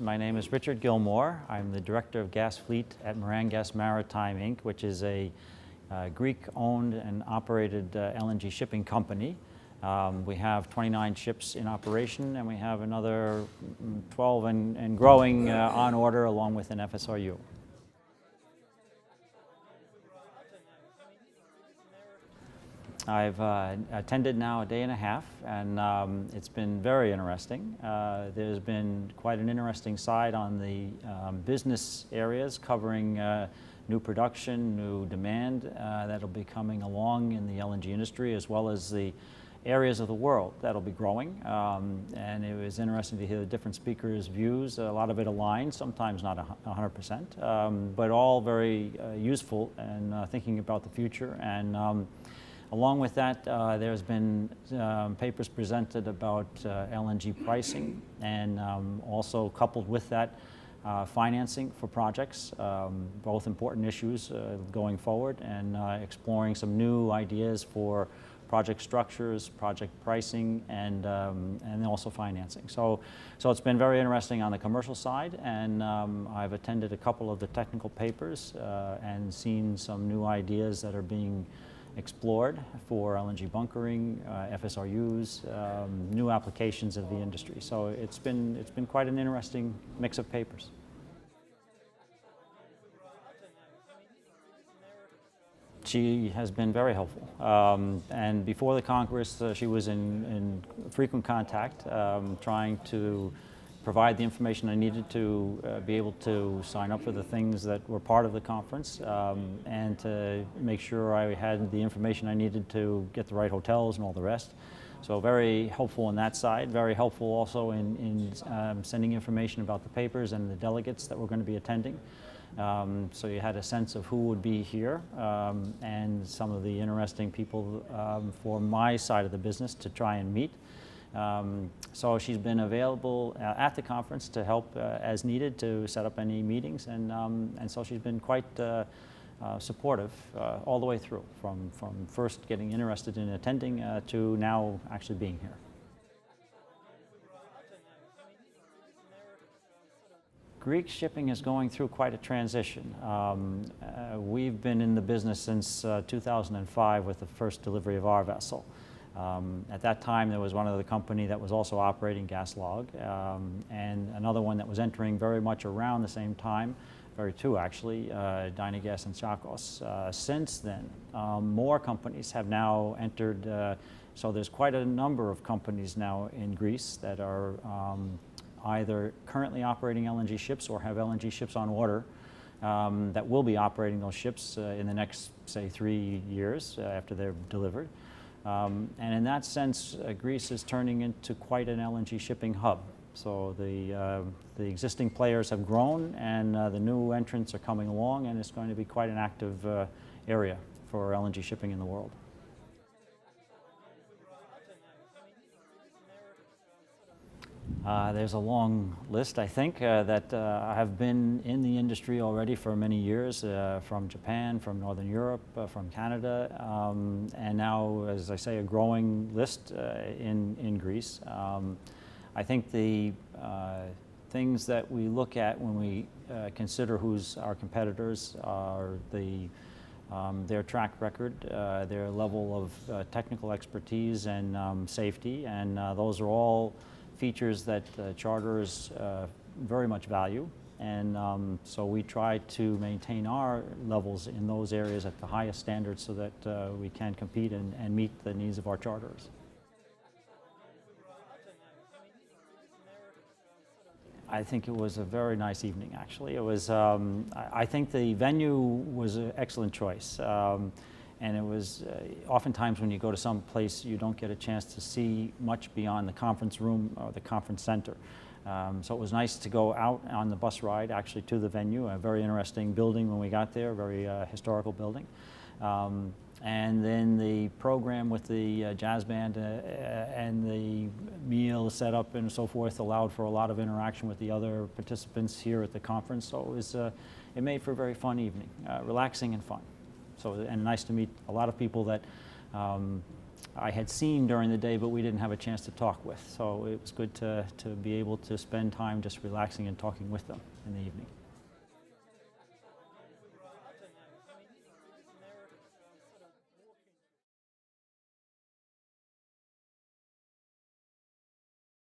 My name is Richard Gilmore. I'm the Director of Gas Fleet at Maran Maritime, Inc., which is a Greek-owned and operated LNG shipping company. We have 29 ships in operation, and we have another 12 and growing on order, along with an FSRU. I've attended now a day and a half, and it's been very interesting. There's been quite an interesting side on the business areas, covering new production, new demand that'll be coming along in the LNG industry, as well as the areas of the world that'll be growing. And it was interesting to hear the different speakers' views. A lot of it aligned, sometimes not 100%, but all very useful and thinking about the future. And along with that, there's been papers presented about LNG pricing, and also coupled with that, financing for projects, both important issues going forward, and exploring some new ideas for project structures, project pricing, and also financing. So it's been very interesting on the commercial side, and I've attended a couple of the technical papers and seen some new ideas that are being explored for LNG bunkering, FSRUs, new applications of the industry. So it's been quite an interesting mix of papers. She has been very helpful, and before the Congress, she was in frequent contact, trying to provide the information I needed to be able to sign up for the things that were part of the conference, and to make sure I had the information I needed to get the right hotels and all the rest. So very helpful on that side, very helpful also in sending information about the papers and the delegates that were going to be attending. So you had a sense of who would be here, and some of the interesting people for my side of the business to try and meet. So she's been available at the conference to help as needed to set up any meetings, and so she's been quite supportive all the way through, from first getting interested in attending to now actually being here. Greek shipping is going through quite a transition. We've been in the business since 2005 with the first delivery of our vessel. At that time, there was one other company that was also operating Gaslog, and another one that was entering very much around the same time, two actually, Dynagas and Chakos. Since then, more companies have now entered, so there's quite a number of companies now in Greece that are either currently operating LNG ships or have LNG ships on order that will be operating those ships in the next, say, 3 years after they're delivered. And in that sense, Greece is turning into quite an LNG shipping hub. So the existing players have grown, and the new entrants are coming along, and it's going to be quite an active area for LNG shipping in the world. There's a long list, I think, that have been in the industry already for many years, from Japan, from Northern Europe, from Canada, and now, as I say, a growing list in Greece. I think the things that we look at when we consider who's our competitors are their track record, their level of technical expertise and safety, and those are all features that charterers very much value, and so we try to maintain our levels in those areas at the highest standards so that we can compete and meet the needs of our charterers. I think it was a very nice evening, actually. It was, I think the venue was an excellent choice. And it was, oftentimes when you go to some place, you don't get a chance to see much beyond the conference room or the conference center. So it was nice to go out on the bus ride, actually, to the venue, a very interesting building when we got there, a very historical building. And then the program with the jazz band and the meal set up and so forth allowed for a lot of interaction with the other participants here at the conference. So it was, it made for a very fun evening, relaxing and fun. So, and nice to meet a lot of people that I had seen during the day, but we didn't have a chance to talk with. So it was good to be able to spend time just relaxing and talking with them in the evening.